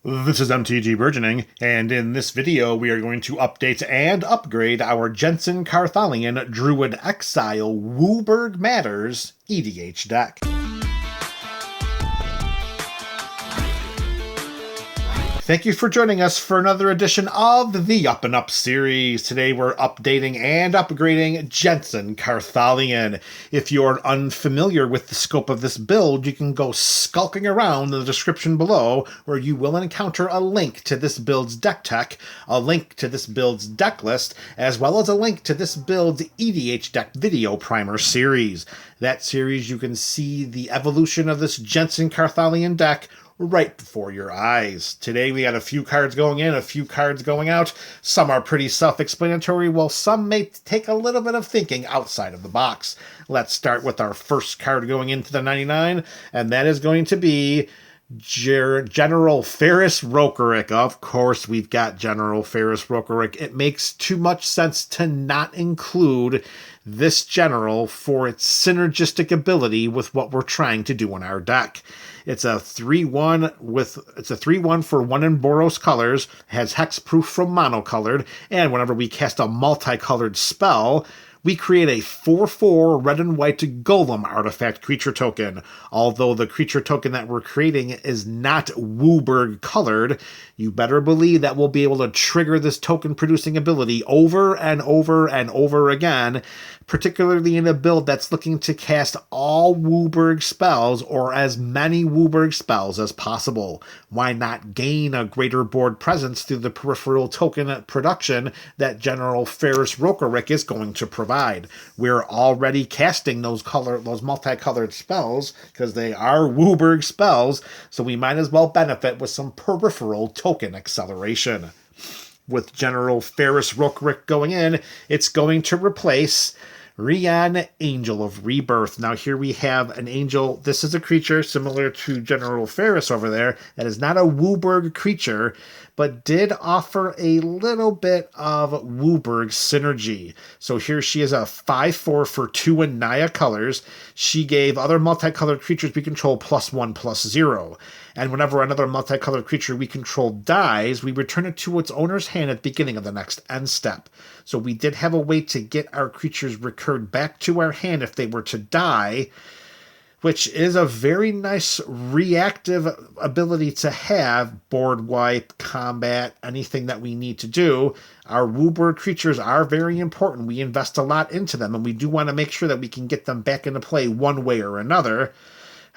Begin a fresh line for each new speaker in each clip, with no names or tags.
This is MTG Burgeoning, and in this video we are going to update and upgrade our Jenson Carthalion Druid Exile WUBRG EDH deck. Thank you for joining us for another edition of the Up and Up series. Today we're updating and upgrading Jenson Carthalion. If you're unfamiliar with the scope of this build, you can go skulking around in the description below, where you will encounter a link to this build's deck tech, a link to this build's deck list, as well as a link to this build's EDH deck video primer series. That series, you can see the evolution of this Jenson Carthalion deck right before your eyes. Today we got a few cards going in, a few cards going out. Some are pretty self-explanatory, while some may take a little bit of thinking outside of the box. Let's start with our first card going into the 99, and that is going to be General Ferris Rokerrick. Of course, we've got General Ferris Rokerrick. It makes too much sense to not include this general for its synergistic ability with what we're trying to do in our deck. It's a 3/1 for 1 in Boros colors, has hexproof from monocolored, and whenever we cast a multicolored spell, we create a 4/4 red and white golem artifact creature token. Although the creature token that we're creating is not WUBRG colored, you better believe that we'll be able to trigger this token producing ability over and over and over again, particularly in a build that's looking to cast all WUBRG spells or as many WUBRG spells as possible. Why not gain a greater board presence through the peripheral token production that General Ferris Rokerrick is going to provide? We're already casting those multicolored spells because they are WUBRG spells, so we might as well benefit with some peripheral token acceleration. With General Ferris Rokerrick going in, it's going to replace Rian, Angel of Rebirth. Now here we have an angel. This is a creature similar to General Ferris over there that is not a WUBRG creature, but did offer a little bit of WUBRG synergy. So here she is, a 5/4 for 2 in Naya colors. She gave other multicolored creatures we control +1/+0. And whenever another multicolored creature we control dies, we return it to its owner's hand at the beginning of the next end step. So we did have a way to get our creatures recurred back to our hand if they were to die, which is a very nice reactive ability to have. Board wipe, combat, anything that we need to do. Our WUBRG creatures are very important. We invest a lot into them, and we do want to make sure that we can get them back into play one way or another.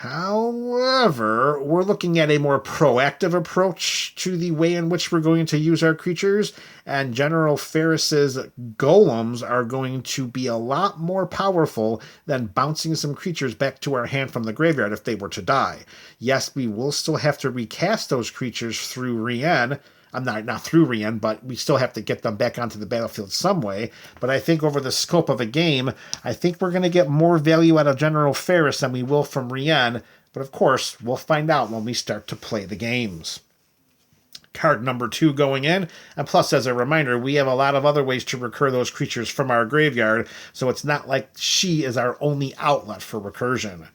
However, we're looking at a more proactive approach to the way in which we're going to use our creatures, and General Ferris's golems are going to be a lot more powerful than bouncing some creatures back to our hand from the graveyard if they were to die. Yes, we will still have to recast those creatures through Rien. Not through Rien, but we still have to get them back onto the battlefield some way. But I think over the scope of a game, I think we're going to get more value out of General Ferris than we will from Rien. But of course, we'll find out when we start to play the games. Card number 2 going in, and plus, as a reminder, we have a lot of other ways to recur those creatures from our graveyard, so it's not like she is our only outlet for recursion.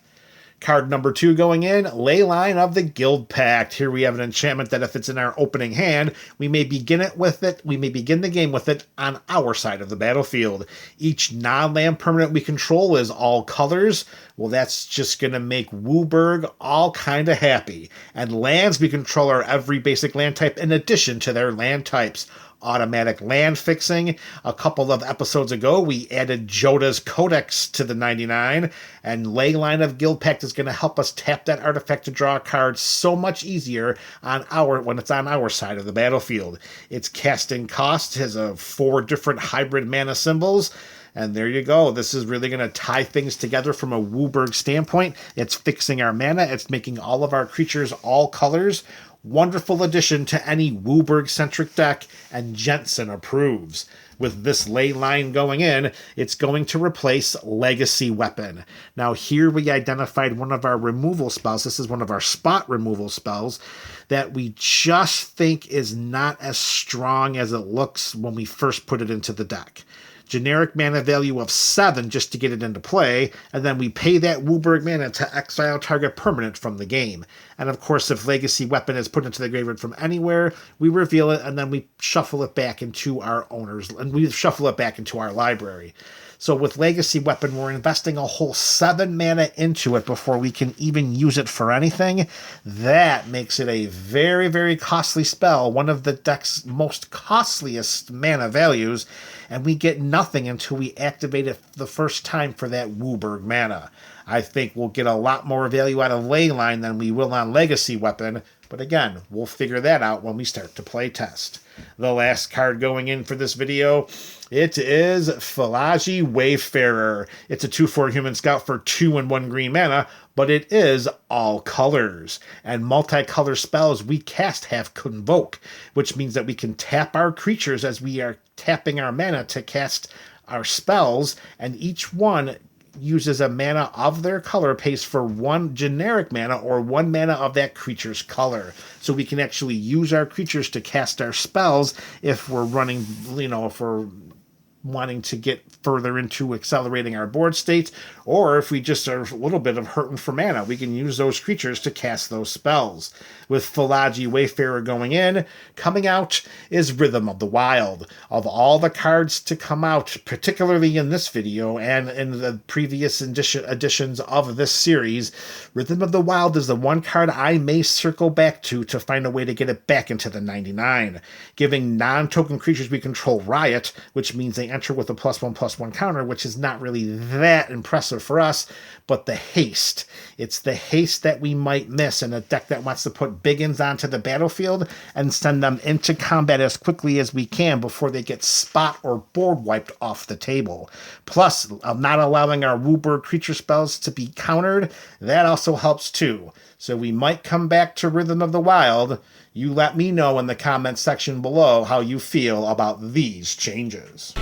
Card number 2 going in, Leyline of the Guild Pact. Here we have an enchantment that if it's in our opening hand, we may begin the game with it on our side of the battlefield. Each non-land permanent we control is all colors. Well, that's just going to make WUBRG all kind of happy. And lands we control are every basic land type in addition to their land types. Automatic land fixing. A couple of episodes ago, we added Joda's Codex to the 99, and Leyline of Guild Pact is going to help us tap that artifact to draw a card so much easier when it's on our side of the battlefield. Its casting cost has 4 different hybrid mana symbols, and there you go. This is really going to tie things together from a WUBRG standpoint. It's fixing our mana. It's making all of our creatures all colors. Wonderful addition to any WUBRG-centric deck, and Jenson approves. With this Leyline going in, it's going to replace Legacy Weapon. Now here we identified one of our removal spells. This is one of our spot removal spells that we just think is not as strong as it looks when we first put it into the deck. generic mana value of 7 just to get it into play, and then we pay that WUBRG mana to exile target permanent from the game. And of course, if Legacy Weapon is put into the graveyard from anywhere, we reveal it and then we shuffle it back into our library. So with Legacy Weapon, we're investing a whole 7 mana into it before we can even use it for anything. That makes it a very, very costly spell, one of the deck's most costliest mana values, and we get nothing until we activate it the first time for that WUBRG mana. I think we'll get a lot more value out of Leyline than we will on Legacy Weapon, but again, we'll figure that out when we start to play test. The last card going in for this video, it is Falaji Wayfarer. It's a 2/4 human scout for 2 and 1 green mana, but it is all colors. And multicolor spells we cast have Convoke, which means that we can tap our creatures as we are tapping our mana to cast our spells, and each one uses a mana of their color, pays for 1 generic mana or 1 mana of that creature's color. So we can actually use our creatures to cast our spells if we're running, if we're wanting to get further into accelerating our board states, or if we just are a little bit of hurting for mana, we can use those creatures to cast those spells. With Falaji Wayfarer going in, coming out is Rhythm of the Wild. Of all the cards to come out, particularly in this video and in the previous editions of this series, Rhythm of the Wild is the one card I may circle back to find a way to get it back into the 99. Giving non-token creatures we control Riot, which means they enter with a +1/+1 counter, which is not really that impressive for us, but the haste. It's the haste that we might miss in a deck that wants to put biggins onto the battlefield and send them into combat as quickly as we can before they get spot or board wiped off the table. Plus, not allowing our WUBRG creature spells to be countered, that also helps too. So we might come back to Rhythm of the Wild. You let me know in the comments section below how you feel about these changes.